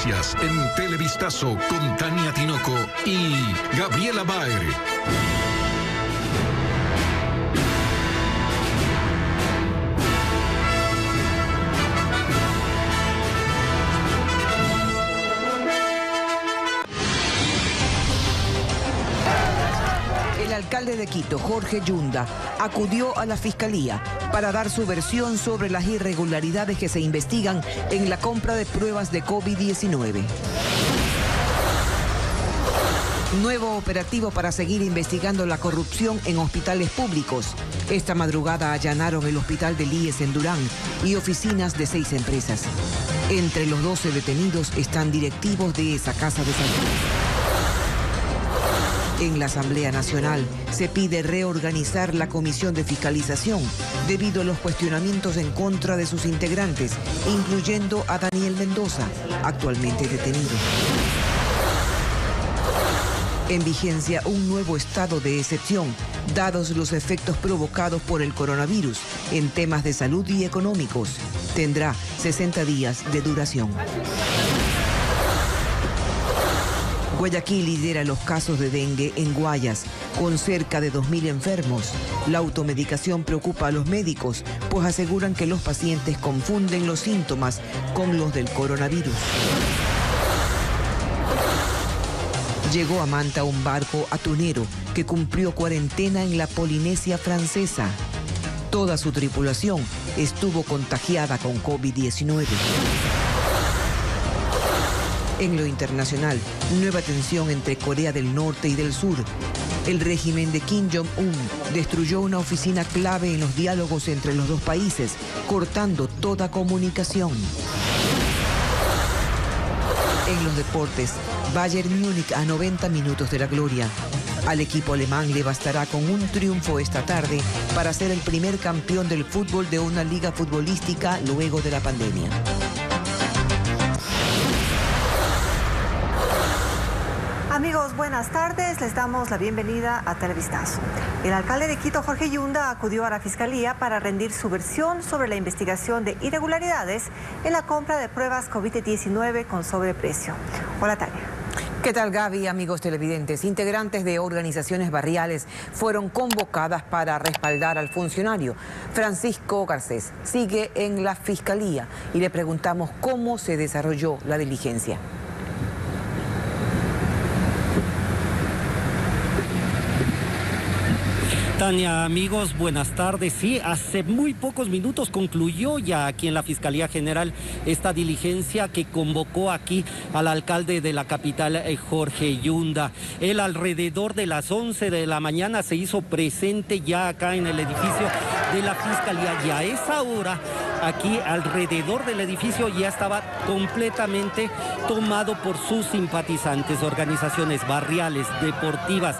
noticias en Televistazo con Tania Tinoco y Gabriela Baer. El alcalde de Quito, Jorge Yunda, acudió a la Fiscalía para dar su versión sobre las irregularidades que se investigan en la compra de pruebas de COVID-19. Nuevo operativo para seguir investigando la corrupción en hospitales públicos. Esta madrugada allanaron el hospital del IES en Durán y oficinas de 6 empresas. Entre los 12 detenidos están directivos de esa casa de salud. En la Asamblea Nacional se pide reorganizar la Comisión de Fiscalización debido a los cuestionamientos en contra de sus integrantes, incluyendo a Daniel Mendoza, actualmente detenido. En vigencia un nuevo estado de excepción, dados los efectos provocados por el coronavirus en temas de salud y económicos. Tendrá 60 días de duración. Guayaquil lidera los casos de dengue en Guayas, con cerca de 2.000 enfermos. La automedicación preocupa a los médicos, pues aseguran que los pacientes confunden los síntomas con los del coronavirus. Llegó a Manta un barco atunero que cumplió cuarentena en la Polinesia Francesa. Toda su tripulación estuvo contagiada con COVID-19. En lo internacional, nueva tensión entre Corea del Norte y del Sur. El régimen de Kim Jong-un destruyó una oficina clave en los diálogos entre los dos países, cortando toda comunicación. En los deportes, Bayern Múnich a 90 minutos de la gloria. Al equipo alemán le bastará con un triunfo esta tarde para ser el primer campeón del fútbol de una liga futbolística luego de la pandemia. Amigos, buenas tardes. Les damos la bienvenida a Televistazo. El alcalde de Quito, Jorge Yunda, acudió a la Fiscalía para rendir su versión sobre la investigación de irregularidades en la compra de pruebas COVID-19 con sobreprecio. Hola, Tania. ¿Qué tal, Gaby? Amigos televidentes, integrantes de organizaciones barriales fueron convocadas para respaldar al funcionario. Francisco Garcés sigue en la Fiscalía y le preguntamos cómo se desarrolló la diligencia. Tania, amigos, buenas tardes. Sí, hace muy pocos minutos concluyó ya aquí en la Fiscalía General esta diligencia que convocó aquí al alcalde de la capital, Jorge Yunda. Él alrededor de las 11 de la mañana se hizo presente ya acá en el edificio de la Fiscalía y a esa hora aquí alrededor del edificio ya estaba completamente tomado por sus simpatizantes, organizaciones barriales, deportivas,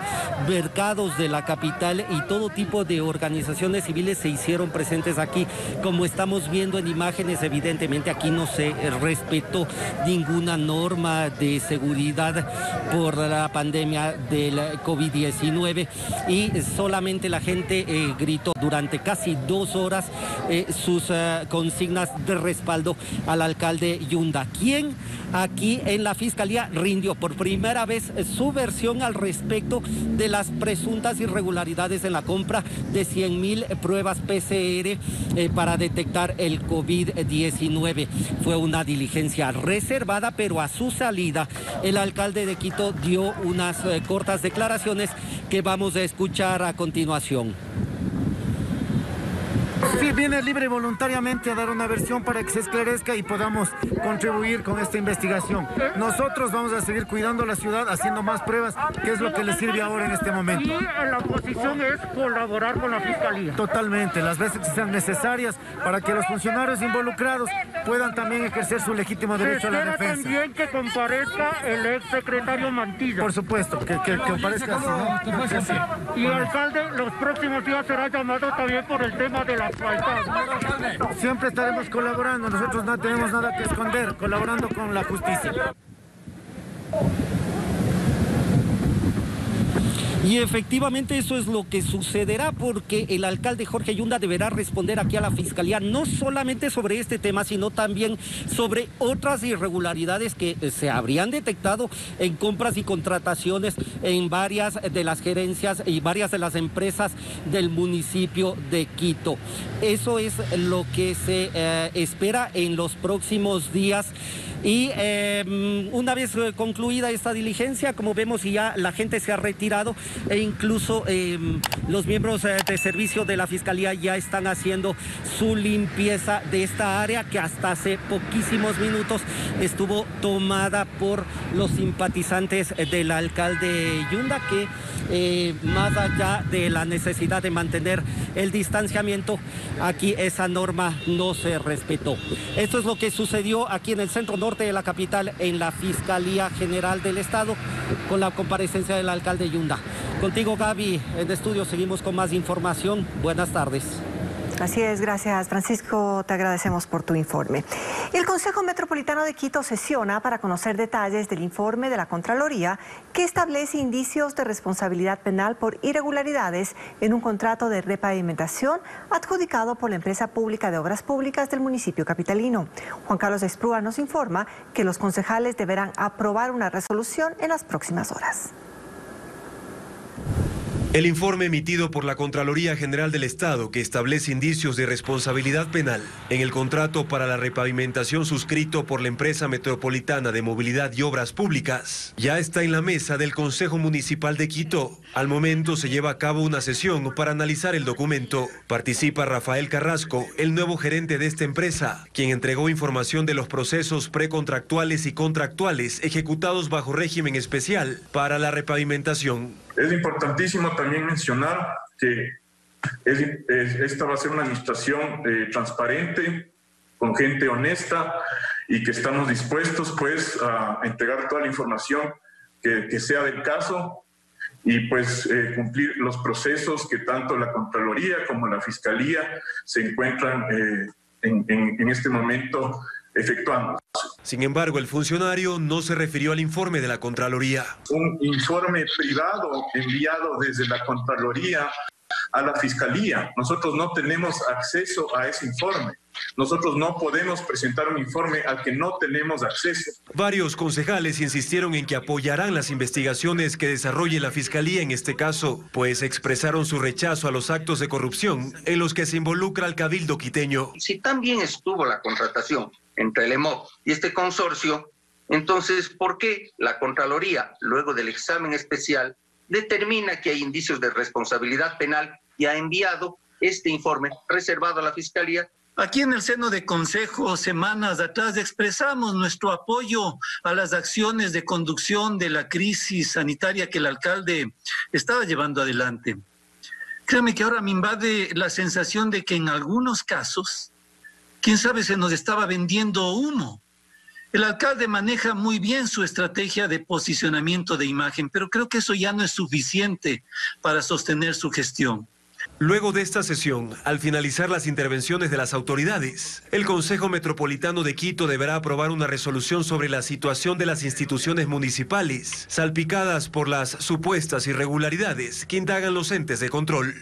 mercados de la capital y todo tipo de organizaciones civiles se hicieron presentes aquí. Como estamos viendo en imágenes, evidentemente aquí no se respetó ninguna norma de seguridad por la pandemia del COVID-19 y solamente la gente gritó durante casi 2 horas sus consignas de respaldo al alcalde Yunda, quien aquí en la Fiscalía rindió por primera vez su versión al respecto de las presuntas irregularidades en la compra de 100.000 pruebas PCR para detectar el COVID-19. Fue una diligencia reservada, pero a su salida el alcalde de Quito dio unas cortas declaraciones que vamos a escuchar a continuación. Sí, viene libre y voluntariamente a dar una versión para que se esclarezca y podamos contribuir con esta investigación. Nosotros vamos a seguir cuidando la ciudad, haciendo más pruebas, que es lo que le sirve ahora en este momento. Y la posición es colaborar con la Fiscalía. Totalmente, las veces que sean necesarias para que los funcionarios involucrados puedan también ejercer su legítimo derecho a la defensa. También que comparezca el exsecretario Mantilla. Por supuesto, que comparezca así, ¿no? Y alcalde, los próximos días será llamado también por el tema de la asfaltado. Siempre estaremos colaborando, nosotros no tenemos nada que esconder, colaborando con la justicia. Y efectivamente eso es lo que sucederá, porque el alcalde Jorge Yunda deberá responder aquí a la Fiscalía, no solamente sobre este tema, sino también sobre otras irregularidades que se habrían detectado en compras y contrataciones en varias de las gerencias y varias de las empresas del municipio de Quito. Eso es lo que se espera en los próximos días. Y una vez concluida esta diligencia, como vemos, ya la gente se ha retirado e incluso los miembros de servicio de la Fiscalía ya están haciendo su limpieza de esta área que hasta hace poquísimos minutos estuvo tomada por los simpatizantes del alcalde Yunda, que más allá de la necesidad de mantener el distanciamiento, aquí esa norma no se respetó. Esto es lo que sucedió aquí en el centro norte de la capital, en la Fiscalía General del Estado, con la comparecencia del alcalde Yunda. Contigo, Gaby, en estudio seguimos con más información. Buenas tardes. Así es, gracias Francisco, te agradecemos por tu informe. El Consejo Metropolitano de Quito sesiona para conocer detalles del informe de la Contraloría que establece indicios de responsabilidad penal por irregularidades en un contrato de repavimentación adjudicado por la Empresa Pública de Obras Públicas del municipio capitalino. Juan Carlos Esprúa nos informa que los concejales deberán aprobar una resolución en las próximas horas. El informe emitido por la Contraloría General del Estado, que establece indicios de responsabilidad penal en el contrato para la repavimentación suscrito por la Empresa Metropolitana de Movilidad y Obras Públicas, ya está en la mesa del Consejo Municipal de Quito. Al momento se lleva a cabo una sesión para analizar el documento. Participa Rafael Carrasco, el nuevo gerente de esta empresa, quien entregó información de los procesos precontractuales y contractuales ejecutados bajo régimen especial para la repavimentación. Es importantísimo también mencionar que esta va a ser una administración transparente, con gente honesta, y que estamos dispuestos pues a entregar toda la información que sea del caso y pues cumplir los procesos que tanto la Contraloría como la Fiscalía se encuentran en este momento efectuando. Sin embargo, el funcionario no se refirió al informe de la Contraloría. Un informe privado enviado desde la Contraloría a la Fiscalía. Nosotros no tenemos acceso a ese informe. Nosotros no podemos presentar un informe al que no tenemos acceso. Varios concejales insistieron en que apoyarán las investigaciones que desarrolle la Fiscalía en este caso, pues expresaron su rechazo a los actos de corrupción en los que se involucra al Cabildo quiteño. Si también estuvo la contratación entre el EMOP y este consorcio, entonces, ¿por qué la Contraloría, luego del examen especial, determina que hay indicios de responsabilidad penal y ha enviado este informe reservado a la Fiscalía? Aquí en el seno de Consejo, semanas atrás, expresamos nuestro apoyo a las acciones de conducción de la crisis sanitaria que el alcalde estaba llevando adelante. Créame que ahora me invade la sensación de que en algunos casos, quién sabe, se nos estaba vendiendo humo. El alcalde maneja muy bien su estrategia de posicionamiento de imagen, pero creo que eso ya no es suficiente para sostener su gestión. Luego de esta sesión, al finalizar las intervenciones de las autoridades, el Consejo Metropolitano de Quito deberá aprobar una resolución sobre la situación de las instituciones municipales, salpicadas por las supuestas irregularidades que indagan los entes de control.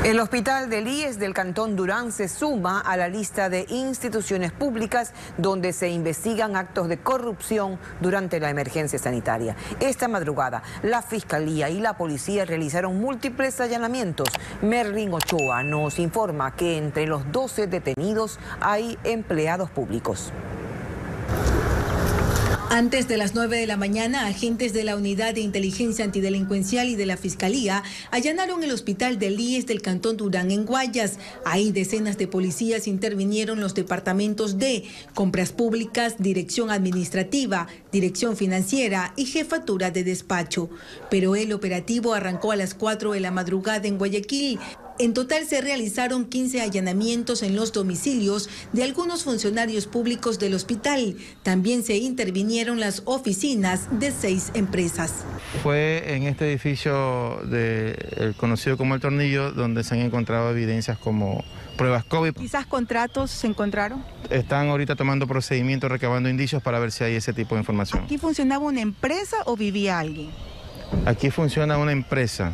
El Hospital del IES del Cantón Durán se suma a la lista de instituciones públicas donde se investigan actos de corrupción durante la emergencia sanitaria. Esta madrugada, la Fiscalía y la Policía realizaron múltiples allanamientos. Merlin Ochoa nos informa que entre los 12 detenidos hay empleados públicos. Antes de las 9 de la mañana, agentes de la Unidad de Inteligencia Antidelincuencial y de la Fiscalía allanaron el Hospital del IES del Cantón Durán en Guayas. Ahí decenas de policías intervinieron los departamentos de Compras Públicas, Dirección Administrativa, Dirección Financiera y Jefatura de Despacho. Pero el operativo arrancó a las 4 de la madrugada en Guayaquil. En total se realizaron 15 allanamientos en los domicilios de algunos funcionarios públicos del hospital. También se intervinieron las oficinas de 6 empresas. Fue en este edificio conocido como El Tornillo donde se han encontrado evidencias como pruebas COVID. ¿Quizás contratos se encontraron? Están ahorita tomando procedimientos, recabando indicios para ver si hay ese tipo de información. ¿Aquí funcionaba una empresa o vivía alguien? Aquí funciona una empresa.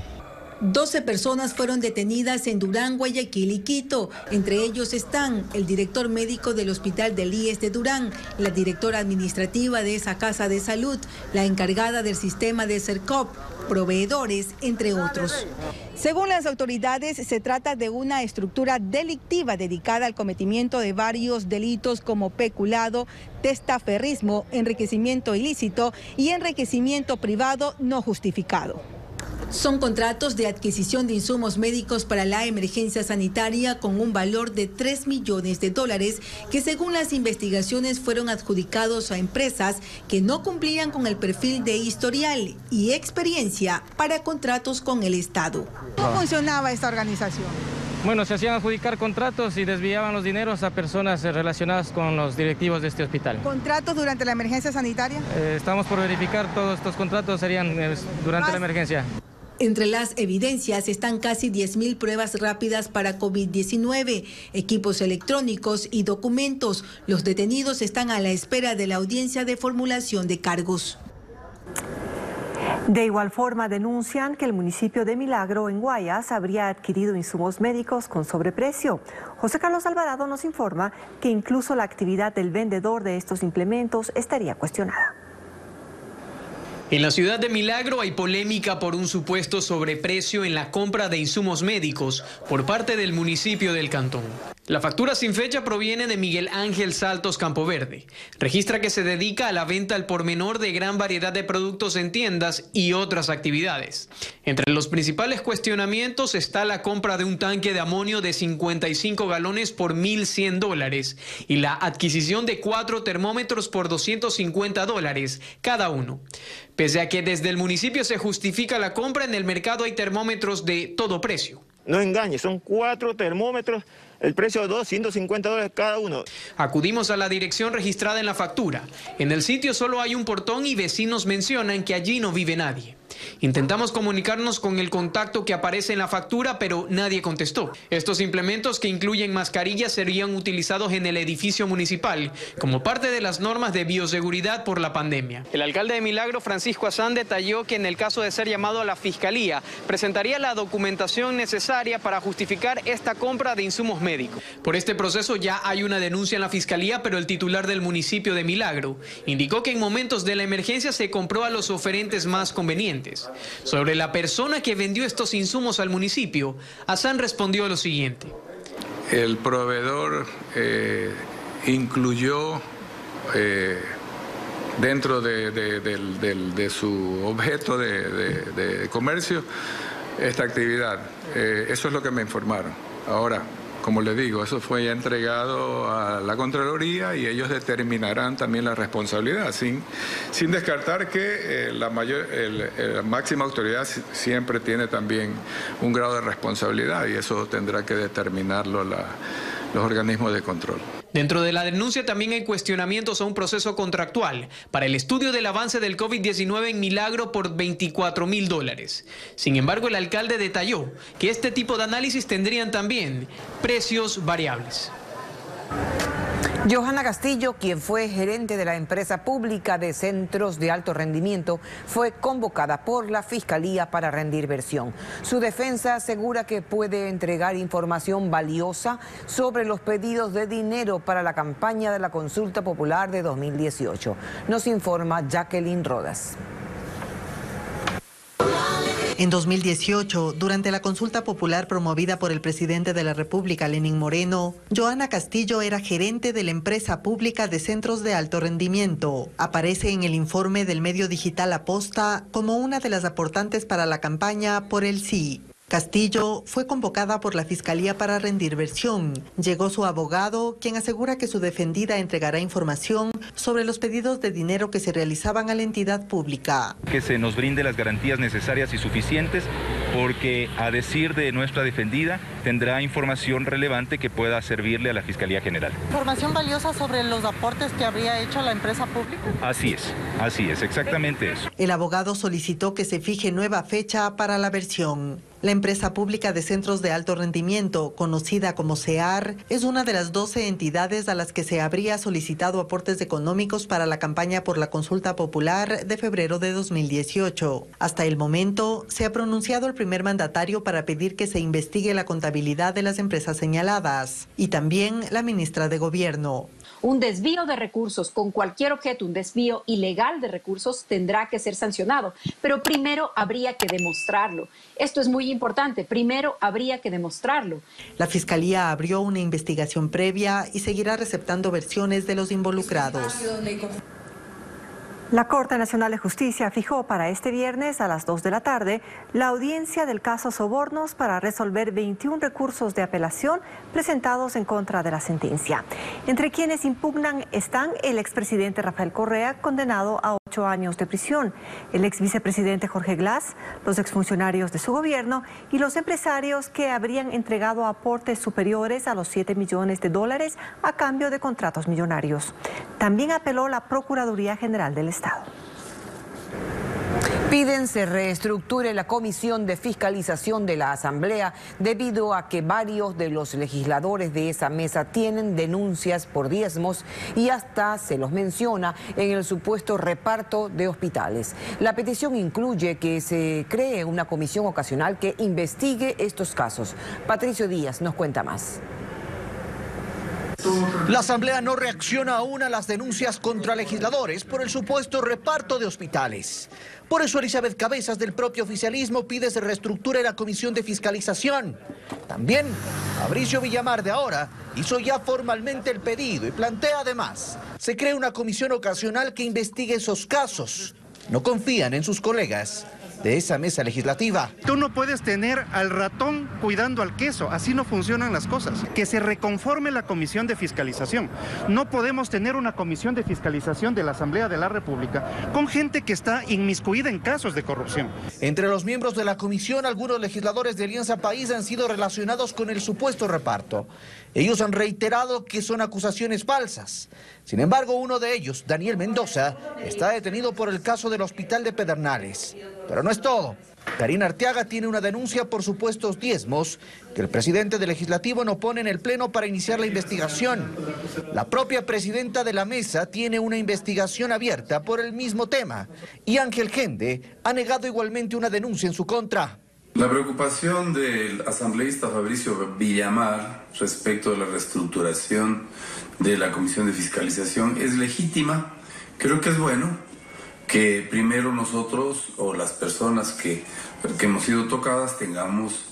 12 personas fueron detenidas en Durán, Guayaquil y Quito. Entre ellos están el director médico del Hospital del IES de Durán, la directora administrativa de esa casa de salud, la encargada del sistema de CERCOP, proveedores, entre otros. Según las autoridades, se trata de una estructura delictiva dedicada al cometimiento de varios delitos como peculado, testaferrismo, enriquecimiento ilícito y enriquecimiento privado no justificado. Son contratos de adquisición de insumos médicos para la emergencia sanitaria con un valor de $3 millones que según las investigaciones fueron adjudicados a empresas que no cumplían con el perfil de historial y experiencia para contratos con el Estado. ¿Cómo funcionaba esta organización? Bueno, se hacían adjudicar contratos y desviaban los dineros a personas relacionadas con los directivos de este hospital. ¿Contratos durante la emergencia sanitaria? Estamos por verificar, todos estos contratos serían durante la emergencia. Entre las evidencias están casi 10.000 pruebas rápidas para COVID-19, equipos electrónicos y documentos. Los detenidos están a la espera de la audiencia de formulación de cargos. De igual forma, denuncian que el municipio de Milagro, en Guayas, habría adquirido insumos médicos con sobreprecio. José Carlos Alvarado nos informa que incluso la actividad del vendedor de estos implementos estaría cuestionada. En la ciudad de Milagro hay polémica por un supuesto sobreprecio en la compra de insumos médicos por parte del municipio del cantón. La factura sin fecha proviene de Miguel Ángel Saltos Campoverde. Registra que se dedica a la venta al por menor de gran variedad de productos en tiendas y otras actividades. Entre los principales cuestionamientos está la compra de un tanque de amonio de 55 galones por $1.100 y la adquisición de 4 termómetros por $250 cada uno. Pese a que desde el municipio se justifica la compra, en el mercado hay termómetros de todo precio. No engañes, son 4 termómetros, el precio de $250 cada uno. Acudimos a la dirección registrada en la factura. En el sitio solo hay un portón y vecinos mencionan que allí no vive nadie. Intentamos comunicarnos con el contacto que aparece en la factura, pero nadie contestó. Estos implementos, que incluyen mascarillas, serían utilizados en el edificio municipal como parte de las normas de bioseguridad por la pandemia. El alcalde de Milagro, Francisco Azán, detalló que en el caso de ser llamado a la fiscalía, presentaría la documentación necesaria para justificar esta compra de insumos médicos. Por este proceso ya hay una denuncia en la fiscalía, pero el titular del municipio de Milagro indicó que en momentos de la emergencia se compró a los oferentes más convenientes. Sobre la persona que vendió estos insumos al municipio, Azán respondió lo siguiente. El proveedor incluyó dentro de su objeto de comercio esta actividad. Eso es lo que me informaron. Ahora, como les digo, eso fue ya entregado a la Contraloría y ellos determinarán también la responsabilidad, sin descartar que la máxima autoridad siempre tiene también un grado de responsabilidad y eso tendrá que determinarlo los organismos de control. Dentro de la denuncia también hay cuestionamientos a un proceso contractual para el estudio del avance del COVID-19 en Milagro por $24.000. Sin embargo, el alcalde detalló que este tipo de análisis tendrían también precios variables. Johanna Castillo, quien fue gerente de la empresa pública de centros de alto rendimiento, fue convocada por la Fiscalía para rendir versión. Su defensa asegura que puede entregar información valiosa sobre los pedidos de dinero para la campaña de la consulta popular de 2018. Nos informa Jacqueline Rodas. En 2018, durante la consulta popular promovida por el presidente de la República, Lenín Moreno, Johanna Castillo era gerente de la empresa pública de centros de alto rendimiento. Aparece en el informe del medio digital Aposta como una de las aportantes para la campaña por el sí. Castillo fue convocada por la Fiscalía para rendir versión. Llegó su abogado, quien asegura que su defendida entregará información sobre los pedidos de dinero que se realizaban a la entidad pública. Que se nos brinde las garantías necesarias y suficientes, porque a decir de nuestra defendida tendrá información relevante que pueda servirle a la Fiscalía General. ¿Información valiosa sobre los aportes que habría hecho la empresa pública? Así es, exactamente eso. El abogado solicitó que se fije nueva fecha para la versión. La empresa pública de centros de alto rendimiento, conocida como CEAR, es una de las 12 entidades a las que se habría solicitado aportes económicos para la campaña por la consulta popular de febrero de 2018. Hasta el momento, se ha pronunciado el primer mandatario para pedir que se investigue la contabilidad de las empresas señaladas, y también la ministra de Gobierno. Un desvío de recursos con cualquier objeto, un desvío ilegal de recursos, tendrá que ser sancionado. Pero primero habría que demostrarlo. Esto es muy importante. Primero habría que demostrarlo. La Fiscalía abrió una investigación previa y seguirá receptando versiones de los involucrados. La Corte Nacional de Justicia fijó para este viernes a las 2 de la tarde la audiencia del caso Sobornos para resolver 21 recursos de apelación presentados en contra de la sentencia. Entre quienes impugnan están el expresidente Rafael Correa, condenado a 8 años de prisión, el exvicepresidente Jorge Glass, los exfuncionarios de su gobierno y los empresarios que habrían entregado aportes superiores a los $7 millones a cambio de contratos millonarios. También apeló la Procuraduría General del Estado. Piden se reestructure la Comisión de Fiscalización de la Asamblea debido a que varios de los legisladores de esa mesa tienen denuncias por diezmos y hasta se los menciona en el supuesto reparto de hospitales. La petición incluye que se cree una comisión ocasional que investigue estos casos. Patricio Díaz nos cuenta más. La Asamblea no reacciona aún a las denuncias contra legisladores por el supuesto reparto de hospitales. Por eso Elizabeth Cabezas, del propio oficialismo, pide se reestructure la Comisión de Fiscalización. También Fabricio Villamar, de Ahora, hizo ya formalmente el pedido y plantea además se cree una comisión ocasional que investigue esos casos. No confían en sus colegas de esa mesa legislativa. Tú no puedes tener al ratón cuidando al queso, así no funcionan las cosas. Que se reconforme la Comisión de Fiscalización. No podemos tener una Comisión de Fiscalización de la Asamblea de la República con gente que está inmiscuida en casos de corrupción. Entre los miembros de la comisión, algunos legisladores de Alianza País han sido relacionados con el supuesto reparto. Ellos han reiterado que son acusaciones falsas. Sin embargo, uno de ellos, Daniel Mendoza, está detenido por el caso del hospital de Pedernales. Pero no es todo. Karina Arteaga tiene una denuncia por supuestos diezmos que el presidente del Legislativo no pone en el Pleno para iniciar la investigación. La propia presidenta de la mesa tiene una investigación abierta por el mismo tema y Ángel Gende ha negado igualmente una denuncia en su contra. La preocupación del asambleísta Fabricio Villamar respecto de la reestructuración de la Comisión de Fiscalización es legítima. Creo que es bueno que primero nosotros o las personas que hemos sido tocadas tengamos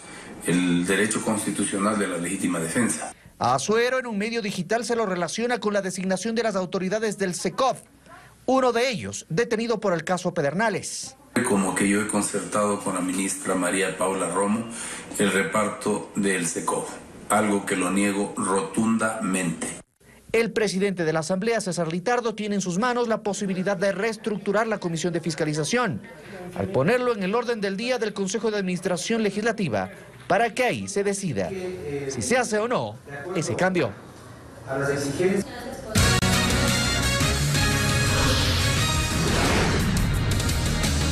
el derecho constitucional de la legítima defensa. A Azuero, en un medio digital, se lo relaciona con la designación de las autoridades del SECOF, uno de ellos detenido por el caso Pedernales. Como que yo he concertado con la ministra María Paula Romo el reparto del SECOF, algo que lo niego rotundamente. El presidente de la Asamblea, César Litardo, tiene en sus manos la posibilidad de reestructurar la Comisión de Fiscalización, al ponerlo en el orden del día del Consejo de Administración Legislativa, para que ahí se decida si se hace o no ese cambio.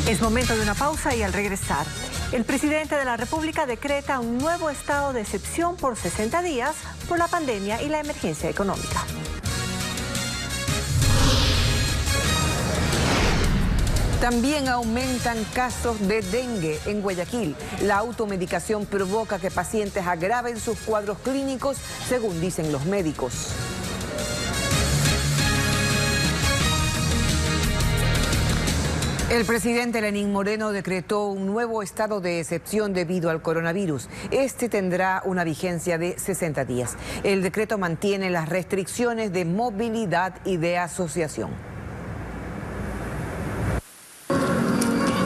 Es momento de una pausa y al regresar, el presidente de la República decreta un nuevo estado de excepción por 60 días por la pandemia y la emergencia económica. También aumentan casos de dengue en Guayaquil. La automedicación provoca que pacientes agraven sus cuadros clínicos, según dicen los médicos. El presidente Lenín Moreno decretó un nuevo estado de excepción debido al coronavirus. Este tendrá una vigencia de 60 días. El decreto mantiene las restricciones de movilidad y de asociación.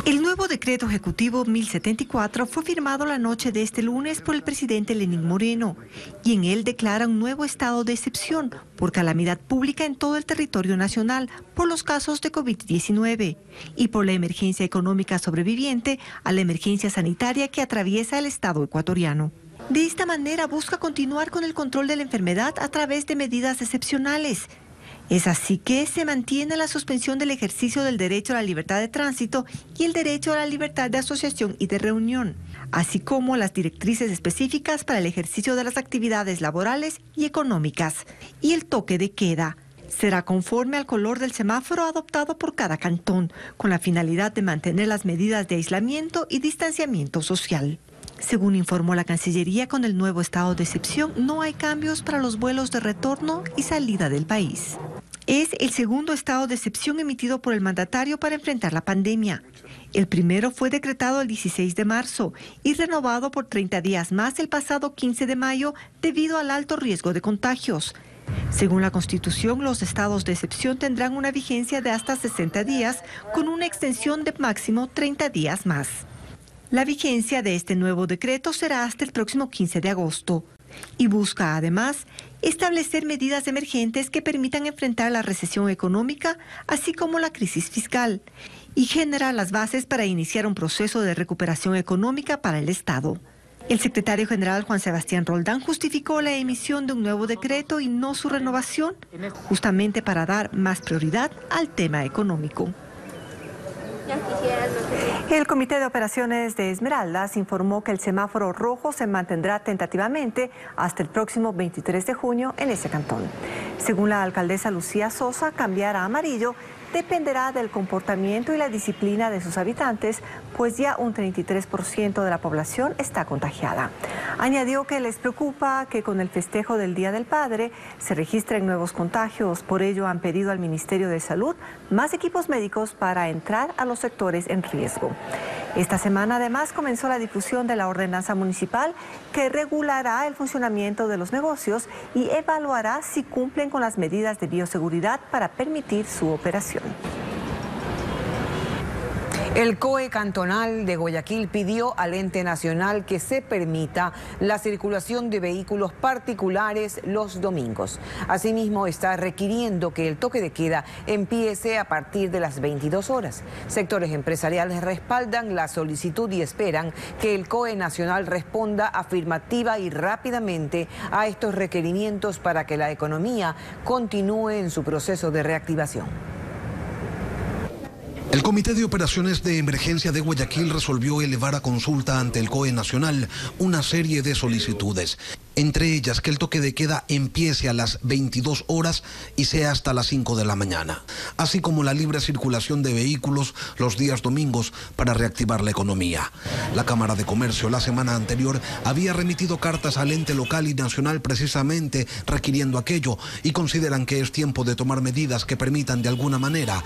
El nuevo decreto ejecutivo 1074 fue firmado la noche de este lunes por el presidente Lenín Moreno y en él declara un nuevo estado de excepción por calamidad pública en todo el territorio nacional por los casos de COVID-19 y por la emergencia económica sobreviviente a la emergencia sanitaria que atraviesa el estado ecuatoriano. De esta manera busca continuar con el control de la enfermedad a través de medidas excepcionales. Es así que se mantiene la suspensión del ejercicio del derecho a la libertad de tránsito y el derecho a la libertad de asociación y de reunión. así como las directrices específicas para el ejercicio de las actividades laborales y económicas. Y el toque de queda será conforme al color del semáforo adoptado por cada cantón, con la finalidad de mantener las medidas de aislamiento y distanciamiento social. Según informó la Cancillería, con el nuevo estado de excepción no hay cambios para los vuelos de retorno y salida del país. Es el segundo estado de excepción emitido por el mandatario para enfrentar la pandemia. El primero fue decretado el 16 de marzo y renovado por 30 días más el pasado 15 de mayo debido al alto riesgo de contagios. Según la Constitución, los estados de excepción tendrán una vigencia de hasta 60 días con una extensión de máximo 30 días más. La vigencia de este nuevo decreto será hasta el próximo 15 de agosto y busca, además, establecer medidas emergentes que permitan enfrentar la recesión económica, así como la crisis fiscal, y generar las bases para iniciar un proceso de recuperación económica para el Estado. El secretario general Juan Sebastián Roldán justificó la emisión de un nuevo decreto y no su renovación, justamente para dar más prioridad al tema económico. El Comité de Operaciones de Esmeraldas informó que el semáforo rojo se mantendrá tentativamente hasta el próximo 23 de junio en ese cantón. Según la alcaldesa Lucía Sosa, cambiar a amarillo dependerá del comportamiento y la disciplina de sus habitantes, pues ya un 33% de la población está contagiada. Añadió que les preocupa que con el festejo del Día del Padre se registren nuevos contagios. Por ello han pedido al Ministerio de Salud más equipos médicos para entrar a los sectores en riesgo. Esta semana además comenzó la difusión de la ordenanza municipal que regulará el funcionamiento de los negocios y evaluará si cumplen con las medidas de bioseguridad para permitir su operación. El COE cantonal de Guayaquil pidió al ente nacional que se permita la circulación de vehículos particulares los domingos. Asimismo, está requiriendo que el toque de queda empiece a partir de las 22 horas. Sectores empresariales respaldan la solicitud y esperan que el COE nacional responda afirmativa y rápidamente a estos requerimientos para que la economía continúe en su proceso de reactivación. El Comité de Operaciones de Emergencia de Guayaquil resolvió elevar a consulta ante el COE Nacional una serie de solicitudes, entre ellas que el toque de queda empiece a las 22 horas y sea hasta las 5 de la mañana, así como la libre circulación de vehículos los días domingos para reactivar la economía. La Cámara de Comercio la semana anterior había remitido cartas al ente local y nacional precisamente requiriendo aquello y consideran que es tiempo de tomar medidas que permitan de alguna manera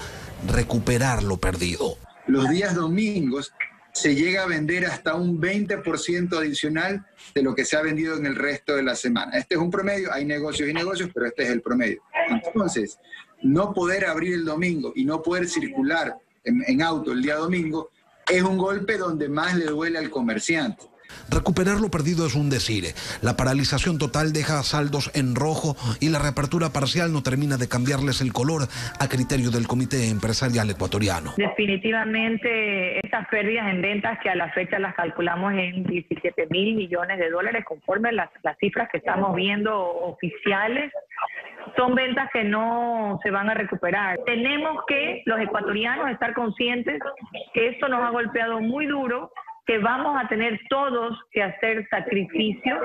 recuperar lo perdido. Los días domingos se llega a vender hasta un 20% adicional de lo que se ha vendido en el resto de la semana. Este es un promedio, hay negocios y negocios, pero este es el promedio. Entonces, no poder abrir el domingo y no poder circular en auto el día domingo es un golpe donde más le duele al comerciante. Recuperar lo perdido es un decir. La paralización total deja saldos en rojo y la reapertura parcial no termina de cambiarles el color a criterio del Comité Empresarial Ecuatoriano. Definitivamente estas pérdidas en ventas que a la fecha las calculamos en 17.000 millones de dólares conforme las cifras que estamos viendo oficiales. Son ventas que no se van a recuperar. Tenemos que los ecuatorianos estar conscientes que esto nos ha golpeado muy duro, que vamos a tener todos que hacer sacrificios.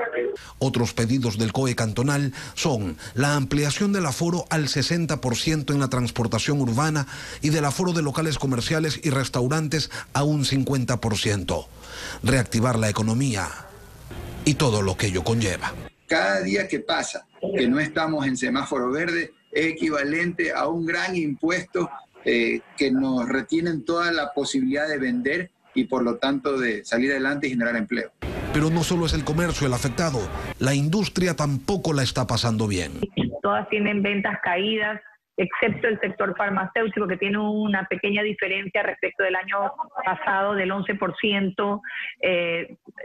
Otros pedidos del COE cantonal son la ampliación del aforo al 60% en la transportación urbana y del aforo de locales comerciales y restaurantes a un 50%. Reactivar la economía y todo lo que ello conlleva. Cada día que pasa, que no estamos en semáforo verde, es equivalente a un gran impuesto que nos retienen toda la posibilidad de vender y por lo tanto de salir adelante y generar empleo. Pero no solo es el comercio el afectado, la industria tampoco la está pasando bien. Todas tienen ventas caídas, excepto el sector farmacéutico, que tiene una pequeña diferencia respecto del año pasado del 11%,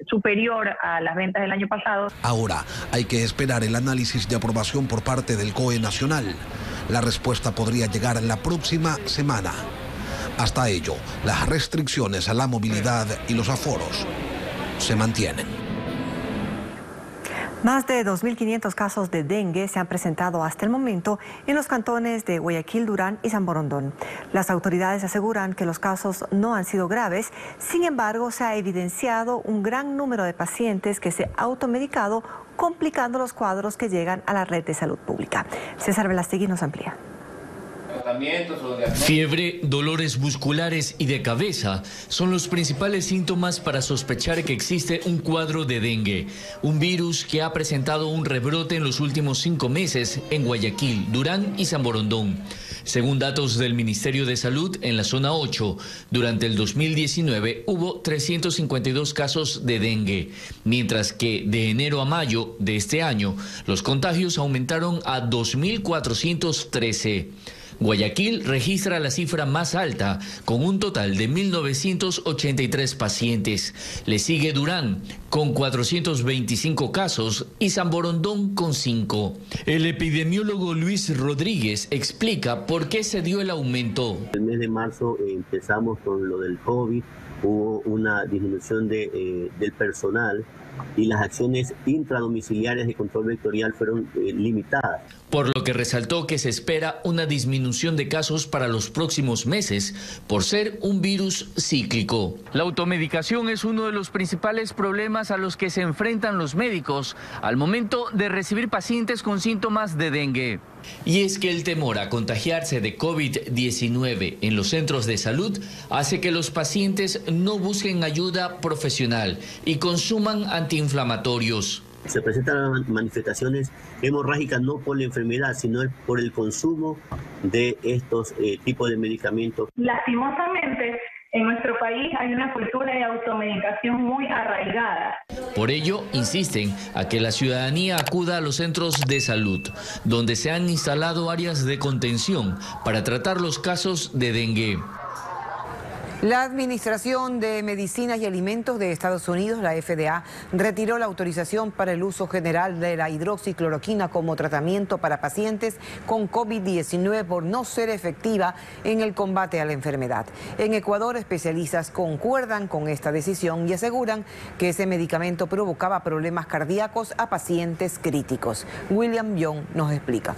superior a las ventas del año pasado. Ahora hay que esperar el análisis de aprobación por parte del COE nacional. La respuesta podría llegar en la próxima semana. Hasta ello, las restricciones a la movilidad y los aforos se mantienen. Más de 2.500 casos de dengue se han presentado hasta el momento en los cantones de Guayaquil, Durán y San Borondón. Las autoridades aseguran que los casos no han sido graves, sin embargo se ha evidenciado un gran número de pacientes que se han automedicado, complicando los cuadros que llegan a la red de salud pública. César Velastegui nos amplía. Fiebre, dolores musculares y de cabeza son los principales síntomas para sospechar que existe un cuadro de dengue, un virus que ha presentado un rebrote en los últimos 5 meses en Guayaquil, Durán y San Borondón. Según datos del Ministerio de Salud, en la zona 8, durante el 2019 hubo 352 casos de dengue, mientras que de enero a mayo de este año los contagios aumentaron a 2.413. Guayaquil registra la cifra más alta, con un total de 1.983 pacientes. Le sigue Durán, con 425 casos, y San Borondón, con 5. El epidemiólogo Luis Rodríguez explica por qué se dio el aumento. El mes de marzo empezamos con lo del COVID, hubo una disminución del personal y las acciones intradomiciliarias de control vectorial fueron limitadas. Por lo que resaltó que se espera una disminución de casos para los próximos meses por ser un virus cíclico. La automedicación es uno de los principales problemas a los que se enfrentan los médicos al momento de recibir pacientes con síntomas de dengue. Y es que el temor a contagiarse de COVID-19 en los centros de salud hace que los pacientes no busquen ayuda profesional y consuman antiinflamatorios. Se presentan manifestaciones hemorrágicas no por la enfermedad, sino por el consumo de estos tipos de medicamentos. Lastimosamente, en nuestro país hay una cultura de automedicación muy arraigada. Por ello, insisten a que la ciudadanía acuda a los centros de salud, donde se han instalado áreas de contención para tratar los casos de dengue. La Administración de Medicinas y Alimentos de Estados Unidos, la FDA, retiró la autorización para el uso general de la hidroxicloroquina como tratamiento para pacientes con COVID-19 por no ser efectiva en el combate a la enfermedad. En Ecuador, especialistas concuerdan con esta decisión y aseguran que ese medicamento provocaba problemas cardíacos a pacientes críticos. William Young nos explica.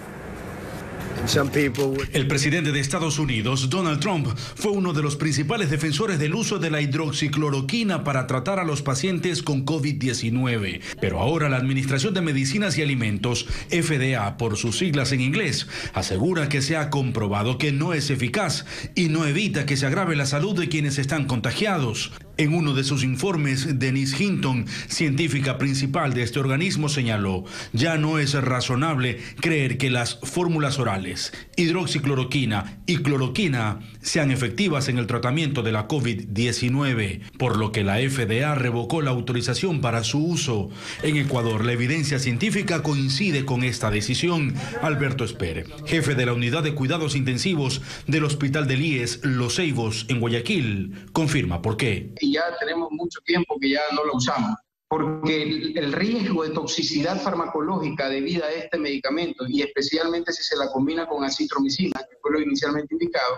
El presidente de Estados Unidos, Donald Trump, fue uno de los principales defensores del uso de la hidroxicloroquina para tratar a los pacientes con COVID-19. Pero ahora la Administración de Medicinas y Alimentos, FDA por sus siglas en inglés, asegura que se ha comprobado que no es eficaz y no evita que se agrave la salud de quienes están contagiados. En uno de sus informes, Denise Hinton, científica principal de este organismo, señaló: ya no es razonable creer que las fórmulas orales, hidroxicloroquina y cloroquina, sean efectivas en el tratamiento de la COVID-19, por lo que la FDA revocó la autorización para su uso. En Ecuador, la evidencia científica coincide con esta decisión. Alberto Espere, jefe de la Unidad de Cuidados Intensivos del Hospital del IES Los Ceibos, en Guayaquil, confirma por qué. Y ya tenemos mucho tiempo que ya no lo usamos, porque el riesgo de toxicidad farmacológica debido a este medicamento, y especialmente si se la combina con acitromicina, que fue lo inicialmente indicado,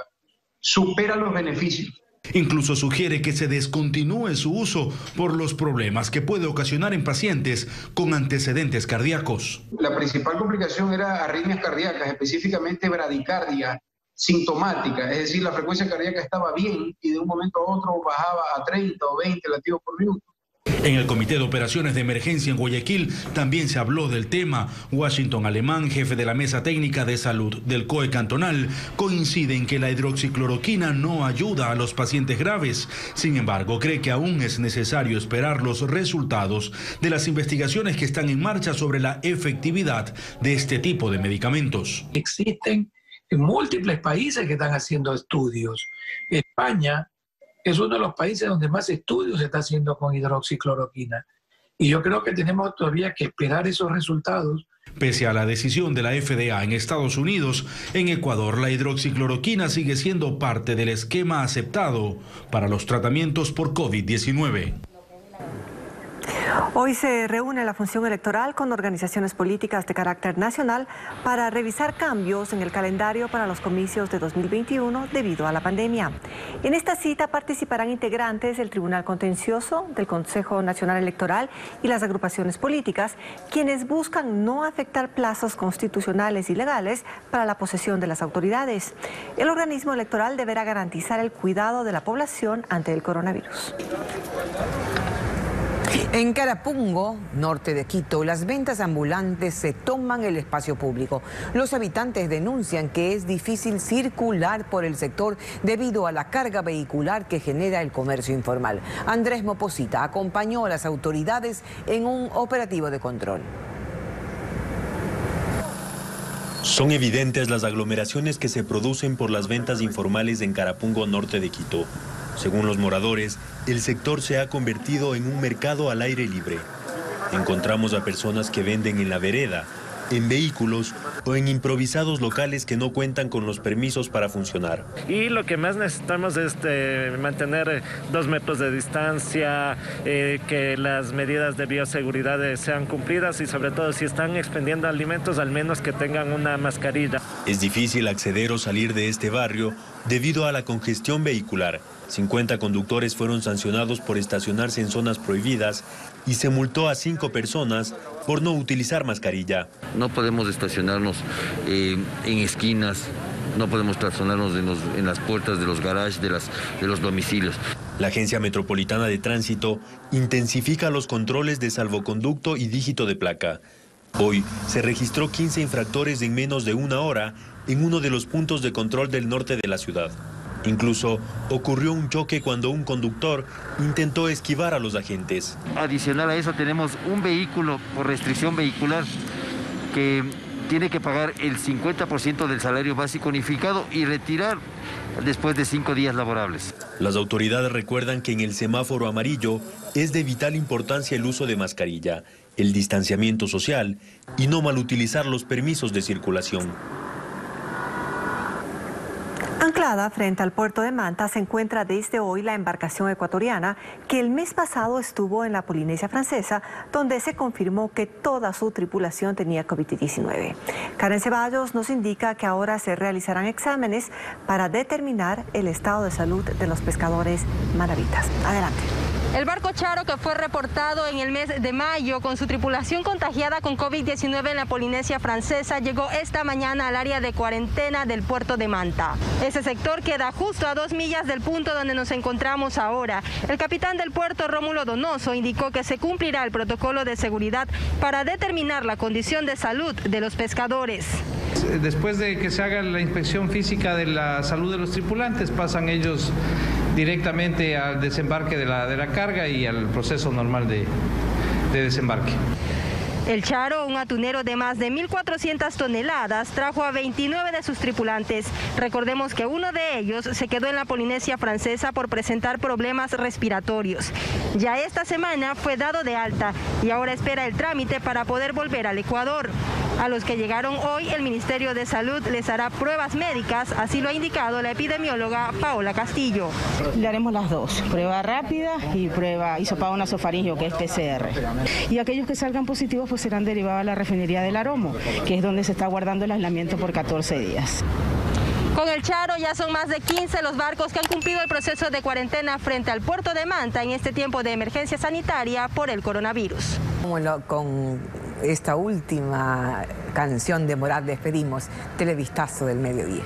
supera los beneficios. Incluso sugiere que se descontinúe su uso por los problemas que puede ocasionar en pacientes con antecedentes cardíacos. La principal complicación era arritmias cardíacas, específicamente bradicardia sintomática, es decir, la frecuencia cardíaca estaba bien y de un momento a otro bajaba a 30 o 20 latidos por minuto. En el Comité de Operaciones de Emergencia en Guayaquil también se habló del tema. Washington Alemán, jefe de la Mesa Técnica de Salud del COE cantonal, coincide en que la hidroxicloroquina no ayuda a los pacientes graves. Sin embargo, cree que aún es necesario esperar los resultados de las investigaciones que están en marcha sobre la efectividad de este tipo de medicamentos. Existen en múltiples países que están haciendo estudios. España es uno de los países donde más estudios se está haciendo con hidroxicloroquina. Y yo creo que tenemos todavía que esperar esos resultados. Pese a la decisión de la FDA en Estados Unidos, en Ecuador la hidroxicloroquina sigue siendo parte del esquema aceptado para los tratamientos por COVID-19. Hoy se reúne la función electoral con organizaciones políticas de carácter nacional para revisar cambios en el calendario para los comicios de 2021 debido a la pandemia. En esta cita participarán integrantes del Tribunal Contencioso, del Consejo Nacional Electoral y las agrupaciones políticas, quienes buscan no afectar plazos constitucionales y legales para la posesión de las autoridades. El organismo electoral deberá garantizar el cuidado de la población ante el coronavirus. En Carapungo, norte de Quito, las ventas ambulantes se toman el espacio público. Los habitantes denuncian que es difícil circular por el sector debido a la carga vehicular que genera el comercio informal. Andrés Moposita acompañó a las autoridades en un operativo de control. Son evidentes las aglomeraciones que se producen por las ventas informales en Carapungo, norte de Quito. Según los moradores, el sector se ha convertido en un mercado al aire libre. Encontramos a personas que venden en la vereda, en vehículos o en improvisados locales que no cuentan con los permisos para funcionar. Y lo que más necesitamos es mantener 2 metros de distancia, que las medidas de bioseguridad sean cumplidas y sobre todo si están expendiendo alimentos, al menos que tengan una mascarilla. Es difícil acceder o salir de este barrio debido a la congestión vehicular. 50 conductores fueron sancionados por estacionarse en zonas prohibidas y se multó a 5 personas por no utilizar mascarilla. No podemos estacionarnos en esquinas, no podemos estacionarnos en las puertas de los garages de los domicilios. La Agencia Metropolitana de Tránsito intensifica los controles de salvoconducto y dígito de placa. Hoy se registró 15 infractores en menos de una hora en uno de los puntos de control del norte de la ciudad. Incluso ocurrió un choque cuando un conductor intentó esquivar a los agentes. Adicional a eso tenemos un vehículo por restricción vehicular que tiene que pagar el 50% del salario básico unificado y retirar después de 5 días laborables. Las autoridades recuerdan que en el semáforo amarillo es de vital importancia el uso de mascarilla, el distanciamiento social y no malutilizar los permisos de circulación. Anclada frente al puerto de Manta se encuentra desde hoy la embarcación ecuatoriana que el mes pasado estuvo en la Polinesia Francesa, donde se confirmó que toda su tripulación tenía COVID-19. Karen Ceballos nos indica que ahora se realizarán exámenes para determinar el estado de salud de los pescadores manavitas. Adelante. El barco Charo, que fue reportado en el mes de mayo con su tripulación contagiada con COVID-19 en la Polinesia Francesa, llegó esta mañana al área de cuarentena del puerto de Manta. Ese sector queda justo a 2 millas del punto donde nos encontramos ahora. El capitán del puerto, Rómulo Donoso, indicó que se cumplirá el protocolo de seguridad para determinar la condición de salud de los pescadores. Después de que se haga la inspección física de la salud de los tripulantes, pasan ellos directamente al desembarque de la carga y al proceso normal de desembarque. El Charo, un atunero de más de 1.400 toneladas, trajo a 29 de sus tripulantes. Recordemos que uno de ellos se quedó en la Polinesia Francesa por presentar problemas respiratorios. Ya esta semana fue dado de alta y ahora espera el trámite para poder volver al Ecuador. A los que llegaron hoy, el Ministerio de Salud les hará pruebas médicas, así lo ha indicado la epidemióloga Paola Castillo. Le haremos las dos, prueba rápida y prueba hisopado nasofaringeo, que es PCR. Y aquellos que salgan positivos pues serán derivados a la refinería del Aromo, que es donde se está guardando el aislamiento por 14 días. Con el Charo ya son más de 15 los barcos que han cumplido el proceso de cuarentena frente al puerto de Manta en este tiempo de emergencia sanitaria por el coronavirus. Con esta última canción de Morat despedimos Televistazo del Mediodía.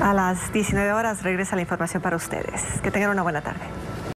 A las 19 horas regresa la información para ustedes. Que tengan una buena tarde.